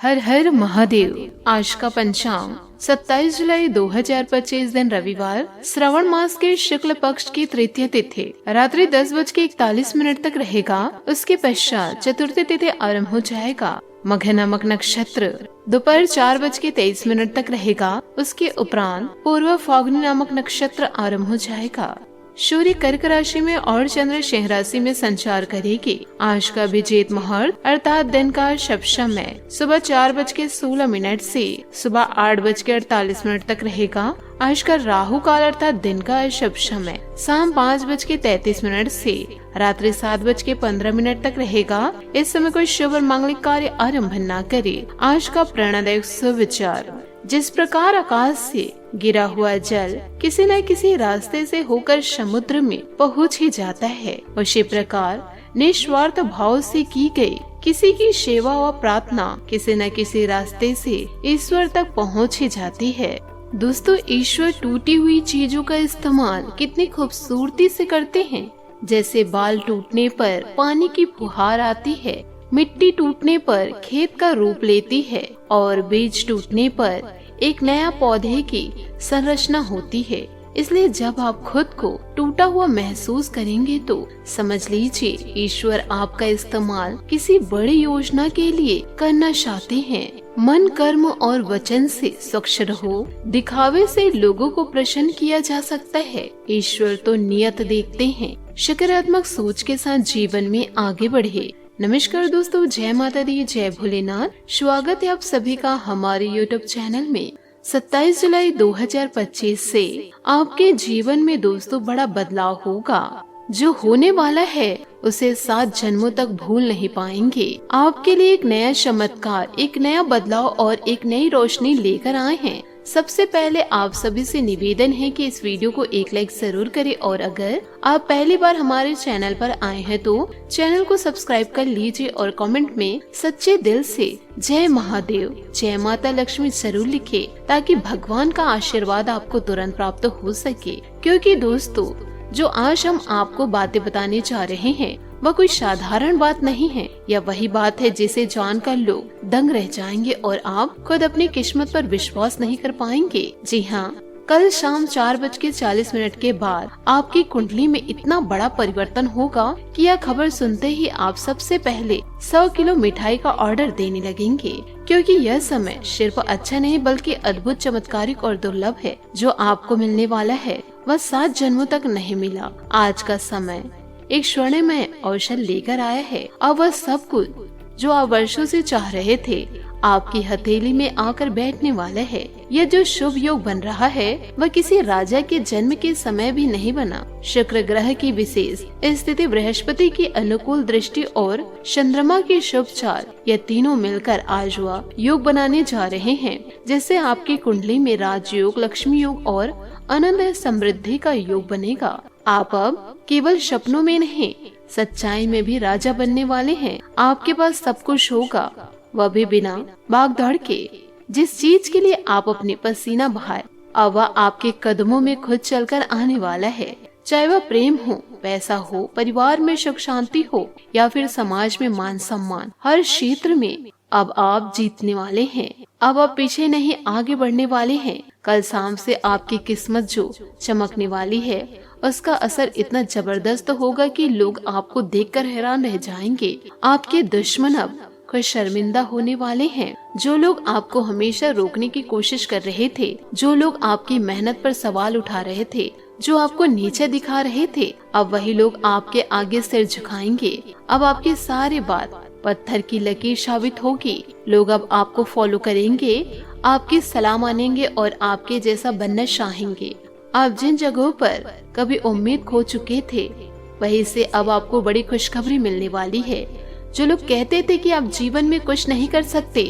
हर हर महादेव। आज का पंचांग 27 जुलाई 2025 दिन रविवार, श्रावण मास के शुक्ल पक्ष की तृतीय तिथि रात्रि 10:41 तक रहेगा। उसके पश्चात चतुर्थी तिथि आरंभ हो जाएगा। मघ नामक नक्षत्र दोपहर 4:23 तक रहेगा। उसके उपरांत पूर्व फाल्गुनी नामक नक्षत्र आरंभ हो जाएगा। सूर्य कर्क राशि में और चंद्र सिंह राशि में संचार करेगी। आज का अभिजीत मुहूर्त अर्थात दिन का शुभ समय सुबह 4:16 से सुबह 8:48 तक रहेगा। आज का राहु काल अर्थात दिन का अशुभ समय शाम 5:33 से रात्रि 7:15 तक रहेगा। इस समय कोई शुभ और मांगलिक कार्य आरंभ न करे। आज का प्रेरणादायक सुविचार, जिस प्रकार आकाश से गिरा हुआ जल किसी न किसी रास्ते से होकर समुद्र में पहुंच ही जाता है, उसी प्रकार निस्वार्थ भाव से की गई किसी की सेवा व प्रार्थना किसी न किसी रास्ते से ईश्वर तक पहुंच ही जाती है। दोस्तों, ईश्वर टूटी हुई चीजों का इस्तेमाल कितनी खूबसूरती से करते हैं। जैसे बाल टूटने पर पानी की फुहार आती है, मिट्टी टूटने पर खेत का रूप लेती है और बीज टूटने पर एक नया पौधे की संरचना होती है। इसलिए जब आप खुद को टूटा हुआ महसूस करेंगे तो समझ लीजिए ईश्वर आपका इस्तेमाल किसी बड़ी योजना के लिए करना चाहते हैं। मन, कर्म और वचन से स्वच्छ रहो। दिखावे से लोगों को प्रसन्न किया जा सकता है। ईश्वर तो नियत देखते हैं। सकारात्मक सोच के साथ जीवन में आगे बढ़े। नमस्कार दोस्तों, जय माता दी, जय भोलेनाथ। स्वागत है आप सभी का हमारे YouTube चैनल में। 27 जुलाई 2025 से आपके जीवन में दोस्तों बड़ा बदलाव होगा। जो होने वाला है उसे 7 जन्मों तक भूल नहीं पाएंगे। आपके लिए एक नया चमत्कार, एक नया बदलाव और एक नई रोशनी लेकर आए हैं। सबसे पहले आप सभी से निवेदन है कि इस वीडियो को एक लाइक जरूर करें और अगर आप पहली बार हमारे चैनल पर आए हैं तो चैनल को सब्सक्राइब कर लीजिए और कमेंट में सच्चे दिल से जय महादेव, जय माता लक्ष्मी जरूर लिखे ताकि भगवान का आशीर्वाद आपको तुरंत प्राप्त हो सके। क्योंकि दोस्तों, जो आज हम आपको बातें बताने जा रहे हैं वह कोई साधारण बात नहीं है। यह वही बात है जिसे जानकर लोग दंग रह जाएंगे और आप खुद अपनी किस्मत पर विश्वास नहीं कर पाएंगे। जी हाँ, कल शाम 4:40 के बाद आपकी कुंडली में इतना बड़ा परिवर्तन होगा कि यह खबर सुनते ही आप सबसे पहले 100 किलो मिठाई का ऑर्डर देने लगेंगे। क्योंकि यह समय सिर्फ अच्छा नहीं बल्कि अद्भुत, चमत्कारिक और दुर्लभ है। जो आपको मिलने वाला है वह 7 जन्मों तक नहीं मिला। आज का समय एक स्वर्णमय अवसर लेकर आया है और वह सब कुछ जो आप वर्षों से चाह रहे थे आपकी हथेली में आकर बैठने वाला है। यह जो शुभ योग बन रहा है वह किसी राजा के जन्म के समय भी नहीं बना। शुक्र ग्रह की विशेष स्थिति, बृहस्पति की अनुकूल दृष्टि और चंद्रमा की शुभ चाल, यह तीनों मिलकर आज वह योग बनाने जा रहे हैं जिससे आपकी कुंडली में राजयोग, लक्ष्मी योग और अनंत समृद्धि का योग बनेगा। आप अब केवल सपनों में नहीं, सच्चाई में भी राजा बनने वाले हैं। आपके पास सब कुछ होगा, वह भी बिना भागदौड़ के। जिस चीज के लिए आप अपने पसीना बहाए अब वह आपके कदमों में खुद चलकर आने वाला है। चाहे वह प्रेम हो, पैसा हो, परिवार में सुख शांति हो या फिर समाज में मान सम्मान, हर क्षेत्र में अब आप जीतने वाले हैं। अब आप पीछे नहीं, आगे बढ़ने वाले हैं। कल शाम से आपकी किस्मत जो चमकने वाली है उसका असर इतना जबरदस्त होगा कि लोग आपको देखकर हैरान रह जाएंगे। आपके दुश्मन अब खुद शर्मिंदा होने वाले हैं। जो लोग आपको हमेशा रोकने की कोशिश कर रहे थे, जो लोग आपकी मेहनत पर सवाल उठा रहे थे, जो आपको नीचे दिखा रहे थे, अब वही लोग आपके आगे सिर झुकाएंगे। अब आपकी सारी बात पत्थर की लकीर साबित होगी। लोग अब आपको फॉलो करेंगे, आपकी सलाह मानेंगे और आपके जैसा बनना चाहेंगे। आप जिन जगहों पर कभी उम्मीद खो चुके थे वहीं से अब आपको बड़ी खुशखबरी मिलने वाली है। जो लोग कहते थे कि आप जीवन में कुछ नहीं कर सकते,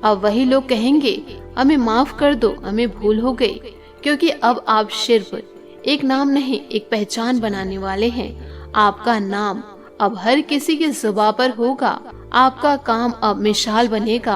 अब वही लोग कहेंगे हमें माफ कर दो, हमें भूल हो गई। क्योंकि अब आप सिर्फ एक नाम नहीं, एक पहचान बनाने वाले हैं। आपका नाम अब हर किसी की जुबान पर होगा। आपका काम अब मिसाल बनेगा।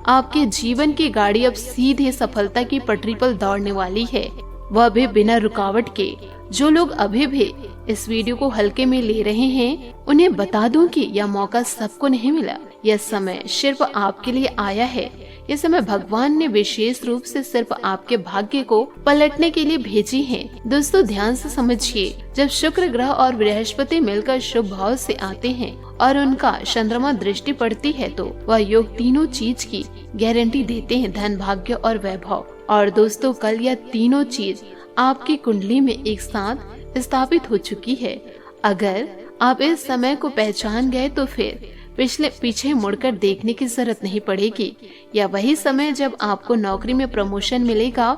आपके जीवन की गाड़ी अब सीधे सफलता की पटरी पर दौड़ने वाली है, वह भी बिना रुकावट के। जो लोग अभी भी इस वीडियो को हल्के में ले रहे हैं उन्हें बता दूं कि यह मौका सबको नहीं मिला। यह समय सिर्फ आपके लिए आया है। इस समय भगवान ने विशेष रूप से सिर्फ आपके भाग्य को पलटने के लिए भेजी है। दोस्तों ध्यान से समझिए, जब शुक्र ग्रह और बृहस्पति मिलकर शुभ भाव से आते हैं और उनका चंद्रमा दृष्टि पड़ती है तो वह योग तीनों चीज की गारंटी देते हैं, धन, भाग्य और वैभव। और दोस्तों कल यह तीनों चीज आपकी कुंडली में एक साथ स्थापित हो चुकी है। अगर आप इस समय को पहचान गए तो फिर पीछे मुड़कर देखने की जरूरत नहीं पड़ेगी। यह वही समय जब आपको नौकरी में प्रमोशन मिलेगा,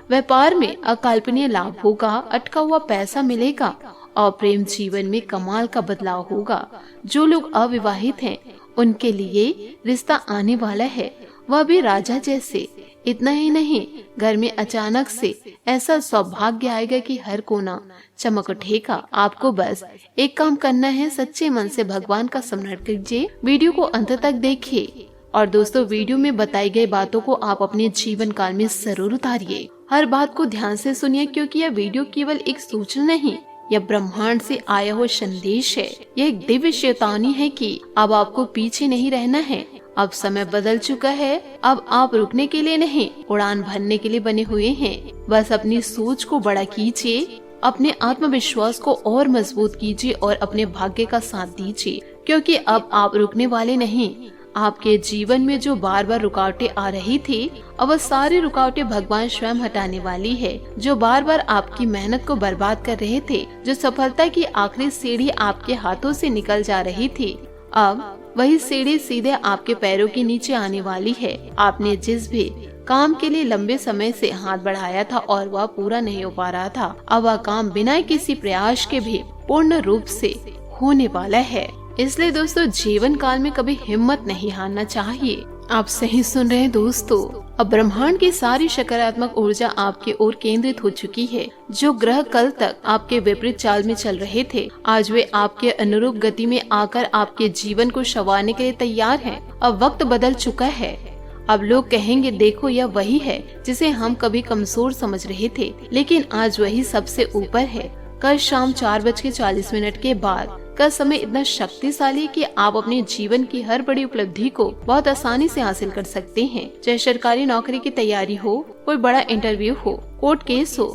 व्यापार में अकल्पनीय लाभ होगा, अटका हुआ पैसा मिलेगा और प्रेम जीवन में कमाल का बदलाव होगा। जो लोग अविवाहित हैं उनके लिए रिश्ता आने वाला है, वह भी राजा जैसे। इतना ही नहीं, घर में अचानक से ऐसा सौभाग्य आएगा कि हर कोना चमक उठेगा। आपको बस एक काम करना है, सच्चे मन से भगवान का स्मरण कीजिए। वीडियो को अंत तक देखिए और दोस्तों वीडियो में बताई गई बातों को आप अपने जीवन काल में जरूर उतारिए। हर बात को ध्यान से सुनिए क्योंकि यह वीडियो केवल एक सूचना नहीं, यह ब्रह्मांड से आया हुआ संदेश है। यह एक दिव्य चेतावनी है कि अब आपको पीछे नहीं रहना है। अब समय बदल चुका है। अब आप रुकने के लिए नहीं, उड़ान भरने के लिए बने हुए हैं। बस अपनी सोच को बड़ा कीजिए, अपने आत्मविश्वास को और मजबूत कीजिए और अपने भाग्य का साथ दीजिए, क्योंकि अब आप रुकने वाले नहीं। आपके जीवन में जो बार बार रुकावटें आ रही थी, अब वह सारी रुकावटें भगवान स्वयं हटाने वाली है। जो बार बार आपकी मेहनत को बर्बाद कर रहे थे, जो सफलता की आखिरी सीढ़ी आपके हाथों से निकल जा रही थी, अब वही सीढ़ी सीधे आपके पैरों के नीचे आने वाली है। आपने जिस भी काम के लिए लंबे समय से हाथ बढ़ाया था और वह पूरा नहीं हो पा रहा था, अब वह काम बिना किसी प्रयास के भी पूर्ण रूप से होने वाला है। इसलिए दोस्तों जीवन काल में कभी हिम्मत नहीं हारना चाहिए। आप सही सुन रहे हैं दोस्तों, अब ब्रह्मांड की सारी सकारात्मक ऊर्जा आपकी ओर केंद्रित हो चुकी है। जो ग्रह कल तक आपके विपरीत चाल में चल रहे थे, आज वे आपके अनुरूप गति में आकर आपके जीवन को संवारने के लिए तैयार हैं। अब वक्त बदल चुका है। अब लोग कहेंगे, देखो यह वही है जिसे हम कभी कमजोर समझ रहे थे, लेकिन आज वही सबसे ऊपर है। कल शाम 4:40 के बाद का समय इतना शक्तिशाली कि आप अपने जीवन की हर बड़ी उपलब्धि को बहुत आसानी से हासिल कर सकते हैं। चाहे सरकारी नौकरी की तैयारी हो, कोई बड़ा इंटरव्यू हो, कोर्ट केस हो,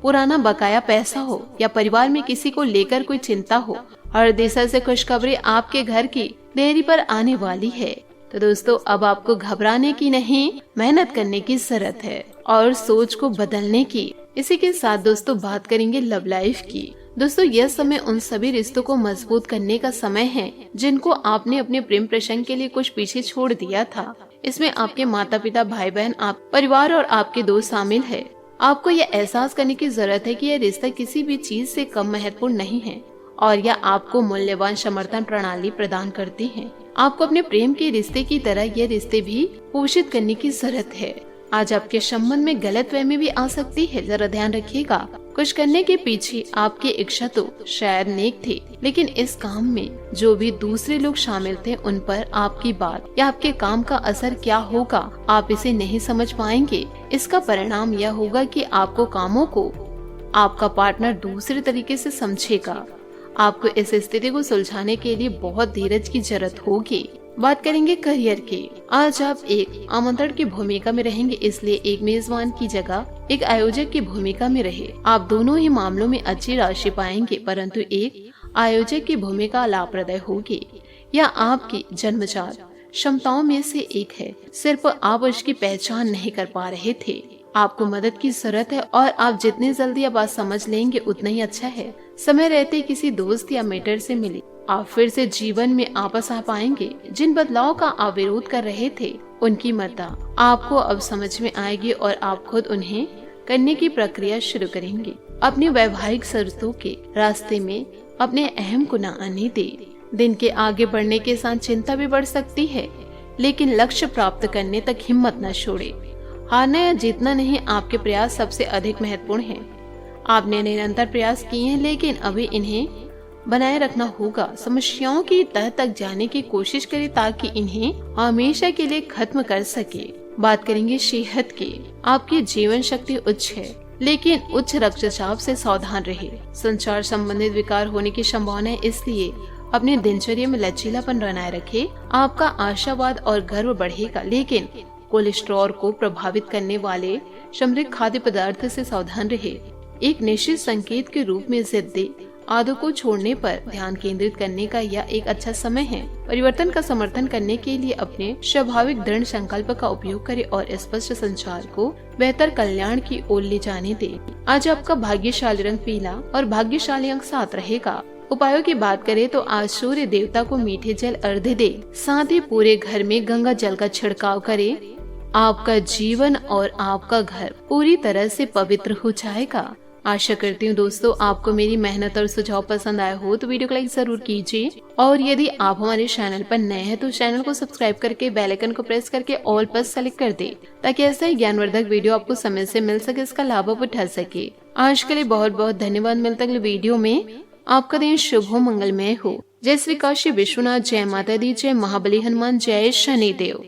पुराना बकाया पैसा हो या परिवार में किसी को लेकर कोई चिंता हो, हर दिशा से खुशखबरी आपके घर की देरी पर आने वाली है। तो दोस्तों अब आपको घबराने की नहीं, मेहनत करने की जरूरत है और सोच को बदलने की। इसी के साथ दोस्तों बात करेंगे लव लाइफ की। दोस्तों यह समय उन सभी रिश्तों को मजबूत करने का समय है जिनको आपने अपने प्रेम प्रसंग के लिए कुछ पीछे छोड़ दिया था। इसमें आपके माता पिता, भाई बहन, आप परिवार और आपके दोस्त शामिल है। आपको यह एहसास करने की जरूरत है कि यह रिश्ता किसी भी चीज से कम महत्वपूर्ण नहीं है और यह आपको मूल्यवान समर्थन प्रणाली प्रदान करते हैं। आपको अपने प्रेम के रिश्ते की तरह यह रिश्ते भी पोषित करने की जरूरत है। आज आपके संबंध में गलतफहमी भी आ सकती है, जरा ध्यान रखिएगा। कुछ करने के पीछे आपकी इच्छा तो शायद नेक थी, लेकिन इस काम में जो भी दूसरे लोग शामिल थे उन पर आपकी बात या आपके काम का असर क्या होगा, आप इसे नहीं समझ पाएंगे। इसका परिणाम यह होगा कि आपको कामों को आपका पार्टनर दूसरे तरीके से समझेगा। आपको इस स्थिति को सुलझाने के लिए बहुत धीरज की जरूरत होगी। बात करेंगे करियर की। आज आप एक आमंत्रण की भूमिका में रहेंगे, इसलिए एक मेजबान की जगह एक आयोजक की भूमिका में रहे। आप दोनों ही मामलों में अच्छी राशि पाएंगे, परंतु एक आयोजक की भूमिका लाभप्रद होगी। यह आपकी जन्मजात क्षमताओं में से एक है, सिर्फ आप उसकी पहचान नहीं कर पा रहे थे। आपको मदद की जरूरत है और आप जितनी जल्दी बात समझ लेंगे उतना ही अच्छा है। समय रहते किसी दोस्त या मेंटर से मिले, आप फिर से जीवन में वापस आ पाएंगे। जिन बदलाव का आप विरोध कर रहे थे उनकी मदद आपको अब समझ में आएगी और आप खुद उन्हें करने की प्रक्रिया शुरू करेंगे। अपनी वैवाहिक शर्तों के रास्ते में अपने अहम को न आने दे। दिन के आगे बढ़ने के साथ चिंता भी बढ़ सकती है, लेकिन लक्ष्य प्राप्त करने तक हिम्मत न छोड़े। हारना या जीतना नहीं, आपके प्रयास सबसे अधिक महत्वपूर्ण है। आपने निरंतर प्रयास किए हैं, लेकिन अभी इन्हें बनाए रखना होगा। समस्याओं की तह तक जाने की कोशिश करें ताकि इन्हें हमेशा के लिए खत्म कर सके। बात करेंगे सेहत की। आपकी जीवन शक्ति उच्च है, लेकिन उच्च रक्तचाप से सावधान रहे। संचार संबंधित विकार होने की संभावना है, इसलिए अपने दिनचर्या में लचीलापन बनाए रखे। आपका आशावाद और गर्व बढ़ेगा, लेकिन कोलेस्ट्रॉल को प्रभावित करने वाले समृद्ध खाद्य पदार्थ से सावधान रहे। एक निश्चित संकेत के रूप में जिद्दी आदतों को छोड़ने पर ध्यान केंद्रित करने का यह एक अच्छा समय है। परिवर्तन का समर्थन करने के लिए अपने स्वाभाविक दृढ़ संकल्प का उपयोग करें और स्पष्ट संचार को बेहतर कल्याण की ओर ले जाने दें। आज आपका भाग्यशाली रंग पीला और भाग्यशाली अंक 7 रहेगा। उपायों की बात करें तो आज सूर्य देवता को मीठे जल अर्घ्य दे, साथ ही पूरे घर में गंगा जल का छिड़काव करें। आपका जीवन और आपका घर पूरी तरह से पवित्र हो जाएगा। आशा करती हूँ दोस्तों आपको मेरी मेहनत और सुझाव पसंद आए हो तो वीडियो को लाइक जरूर कीजिए, और यदि आप हमारे चैनल पर नए हैं तो चैनल को सब्सक्राइब करके बेल आइकन को प्रेस करके ऑल पर सेलेक्ट कर दे, ताकि ऐसा ही ज्ञानवर्धक वीडियो आपको समय से मिल सके, इसका लाभ आप उठा सके। आज के लिए बहुत बहुत धन्यवाद। मिलता अगले वीडियो में। आपका दिन शुभ हो, मंगलमय हो। जय श्री काशी विश्वनाथ, जय माता दी, जय महाबली हनुमान, जय शनिदेव।